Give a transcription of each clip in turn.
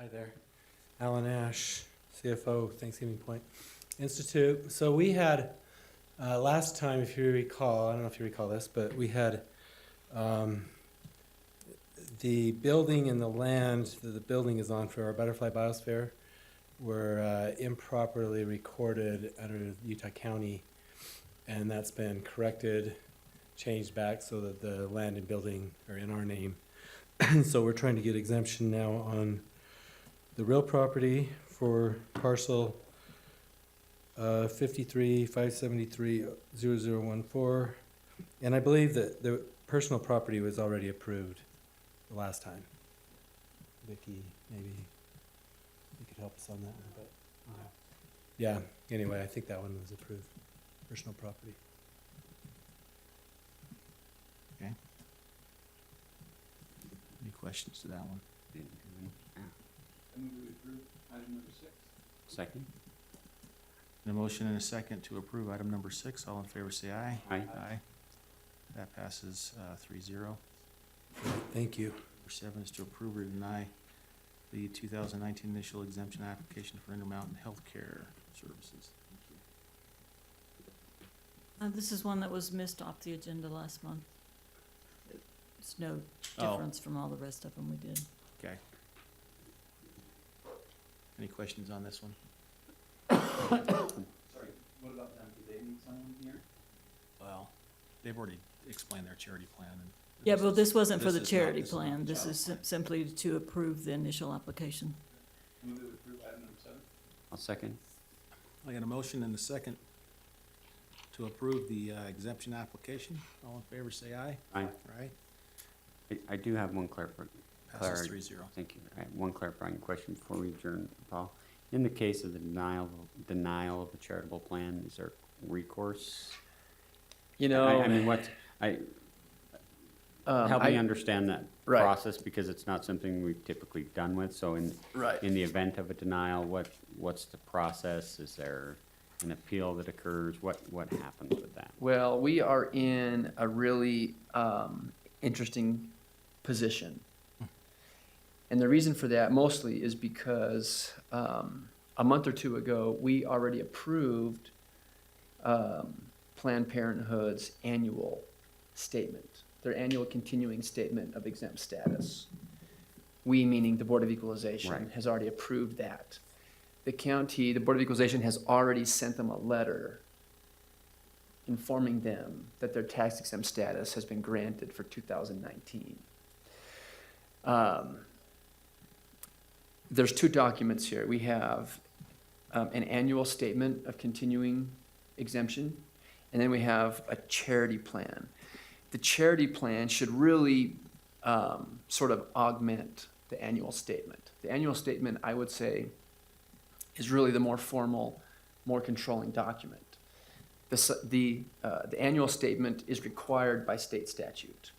Hi there. Alan Ash, CFO, Thanksgiving Point Institute. So we had, last time, if you recall, I don't know if you recall this, but we had the building and the land that the building is on for our butterfly biosphere were improperly recorded under Utah County, and that's been corrected, changed back so that the land and building are in our name. So we're trying to get exemption now on the real property for parcel 53-573-0014. And I believe that the personal property was already approved the last time. Vicky, maybe you could help us on that one, but yeah, anyway, I think that one was approved, personal property. Okay. Any questions to that one? I move we approve item number 6. Second. A motion and a second to approve item number 6. All in favor say aye. Aye. Aye. That passes 3-0. Thank you. Number 7 is to approve or deny the 2019 initial exemption application for Intermountain Healthcare Services. This is one that was missed off the agenda last month. It's no Oh. difference from all the rest of them we did. Okay. Any questions on this one? Sorry, what about them? Do they need someone here? Well, they've already explained their charity plan. And Yeah, but this wasn't for the this is charity not plan. the This child is plan. simply to approve the initial application. I move we approve item number 7. I'll second. I got a motion and a second to approve the exemption application. All in favor say aye. Aye. Aye. I do have one clarifying. Passes 3-0. Thank you. I have one clarifying question before we adjourn, Paul. In the case of the denial of a charitable plan, is there recourse? You know, I mean, what, help me understand that right. process, because it's not something we've typically done with. So in the event of a denial, what's the process? Is there an appeal that occurs? What happens with that? Well, we are in a really interesting position. And the reason for that mostly is because a month or two ago, we already approved Planned Parenthood's annual statement, their annual continuing statement of exempt status. We, meaning the Board of Equalization, Right. has already approved that. The county, the Board of Equalization has already sent them a letter informing them that their tax exempt status has been granted for 2019. There's two documents here. We have an annual statement of continuing exemption, and then we have a charity plan. The charity plan should really sort of augment the annual statement. The annual statement, I would say, is really the more formal, more controlling document. The annual statement is required by state statute.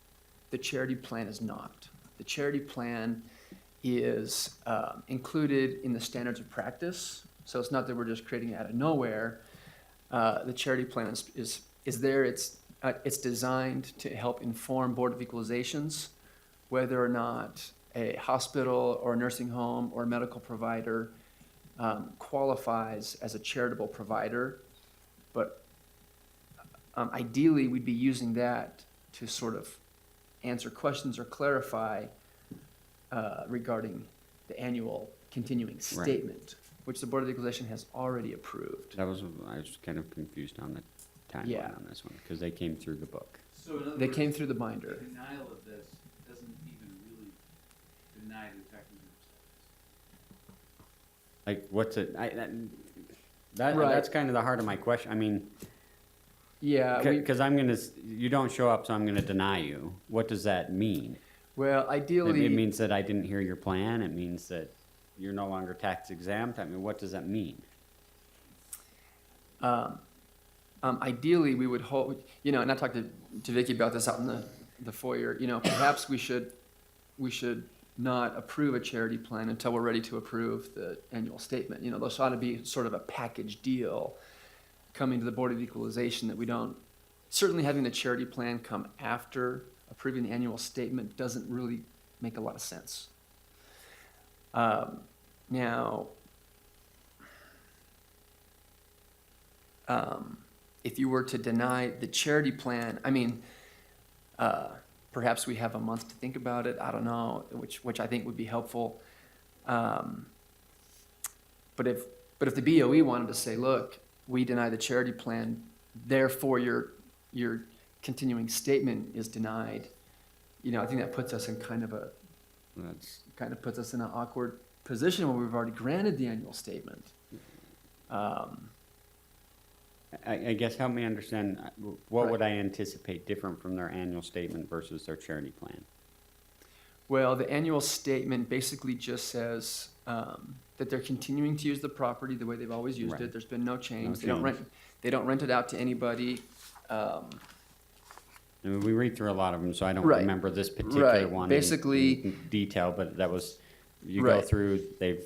The charity plan is not. The charity plan is included in the standards of practice. So it's not that we're just creating it out of nowhere. The charity plan is there. It's designed to help inform Board of Equalizations whether or not a hospital or a nursing home or a medical provider qualifies as a charitable provider. But ideally, we'd be using that to sort of answer questions or clarify regarding the annual continuing statement, which the Board of Equalization has already approved. I was kind of confused on the timeline Yeah. on this one, because they came through the book. So in other They words, came through the binder. the denial of this doesn't even really deny the tax exempt status. Like, what's it, Right. that's kind of the heart of my question. I mean, Yeah, because you don't show up, so I'm gonna deny you. What does that mean? well, ideally, It means that I didn't hear your plan. It means that you're no longer tax exempt. I mean, what does that mean? ideally, we would hope, and I talked to Vicky about this out in the foyer, perhaps we should not approve a charity plan until we're ready to approve the annual statement. Those ought to be sort of a package deal coming to the Board of Equalization that we don't, certainly having the charity plan come after approving the annual statement doesn't really make a lot of sense. Now, if you were to deny the charity plan, I mean, perhaps we have a month to think about it, I don't know, which I think would be helpful. But if the BOE wanted to say, look, we deny the charity plan, therefore your continuing statement is denied, I think that puts us in kind of puts us in an awkward position where we've already granted the annual statement. I guess help me understand, what Right. would I anticipate different from their annual statement versus their charity plan? Well, the annual statement basically just says that they're continuing to use the property the way they've always used Right. it. There's been no change. No They don't rent it out to anybody. I mean, we read through a lot of them, so I don't Right. remember this particular Right. one Basically- in detail, but that was, you go Right. through, they've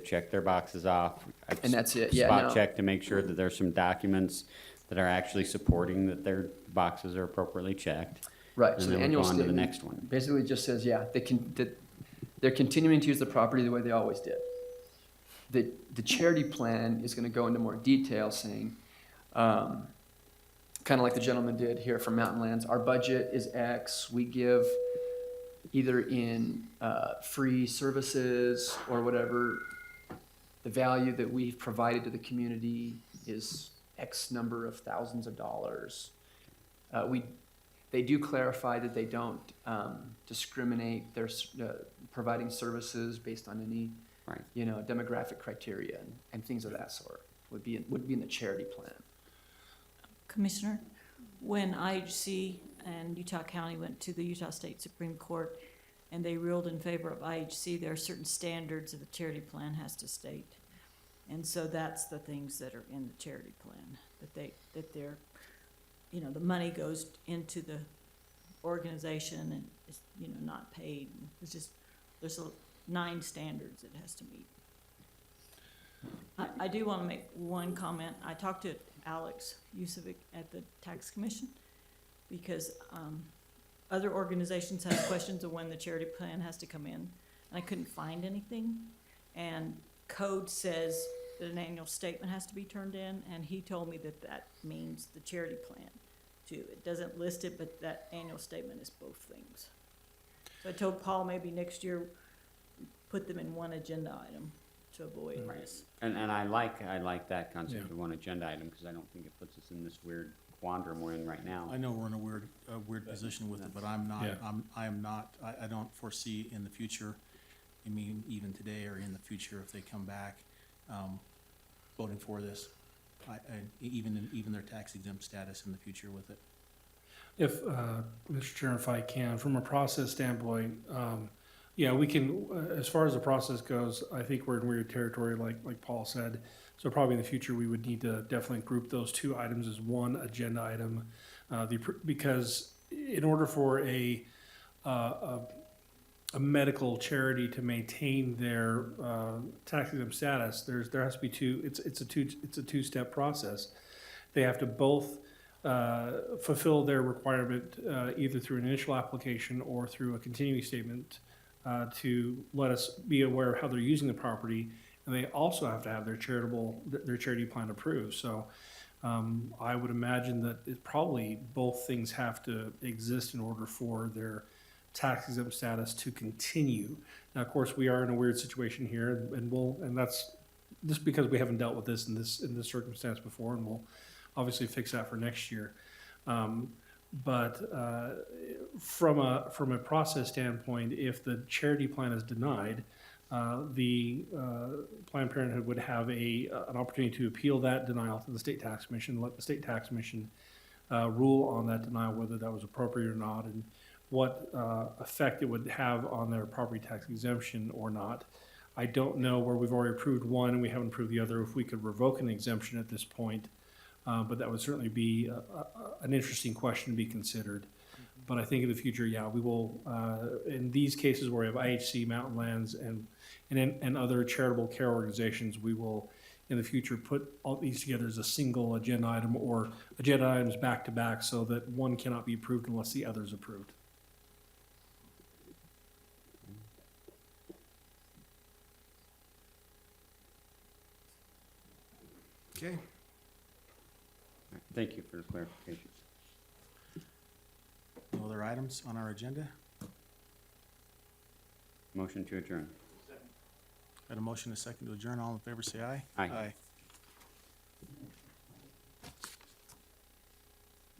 checked their boxes off. I And that's it. Yeah, Spot no. check to make sure that there's some documents that are actually supporting that their boxes are appropriately checked. Right, And so then the we annual go on to the statement next one. basically just says, yeah, that they're continuing to use the property the way they always did. The charity plan is gonna go into more detail, saying, kind of like the gentleman did here from Mountain Lands, our budget is X, we give either in free services or whatever, the value that we've provided to the community is X number of thousands of dollars. They do clarify that they don't discriminate their providing services based on any, Right. demographic criteria and things of that sort would be in the charity plan. Commissioner, when IHC and Utah County went to the Utah State Supreme Court and they ruled in favor of IHC, there are certain standards that the charity plan has to state. And so that's the things that are in the charity plan, that they're, the money goes into the organization and is, not paid. It's just, there's 9 standards it has to meet. I do want to make one comment. I talked to Alex Yusovic at the Tax Commission because other organizations have questions of when the charity plan has to come in, and I couldn't find anything. And code says that an annual statement has to be turned in, and he told me that that means the charity plan too. It doesn't list it, but that annual statement is both things. So I told Paul maybe next year put them in one agenda item to avoid this. And I like that concept Yeah. of one agenda item, because I don't think it puts us in this weird quandrum we're in right now. I know we're in a weird position with it, but I'm not, Yeah. I don't foresee in the future, I mean, even today or in the future, if they come back, voting for this. Even their tax exempt status in the future with it. If, Mr. Chair, if I can, from a process standpoint, yeah, we can, as far as the process goes, I think we're in weird territory, like Paul said. So probably in the future, we would need to definitely group those 2 items as one agenda item. Because in order for a medical charity to maintain their tax exempt status, there has to be it's a two-step process. They have to both fulfill their requirement either through an initial application or through a continuing statement to let us be aware of how they're using the property, and they also have to have their charity plan approved. So I would imagine that probably both things have to exist in order for their tax exempt status to continue. Now, of course, we are in a weird situation here, and that's just because we haven't dealt with this in this circumstance before, and we'll obviously fix that for next year. But from a process standpoint, if the charity plan is denied, the Planned Parenthood would have an opportunity to appeal that denial to the State Tax Commission, let the State Tax Commission rule on that denial, whether that was appropriate or not, and what effect it would have on their property tax exemption or not. I don't know where we've already approved one and we haven't approved the other, if we could revoke an exemption at this point. But that would certainly be an interesting question to be considered. But I think in the future, yeah, we will, in these cases where we have IHC, Mountain Lands, and other charitable care organizations, we will, in the future, put all these together as a single agenda item or agenda items back to back so that one cannot be approved unless the other is approved. Okay. Thank you for the clarification. No other items on our agenda? Motion to adjourn. Got a motion, a second to adjourn. All in favor, say aye. Aye.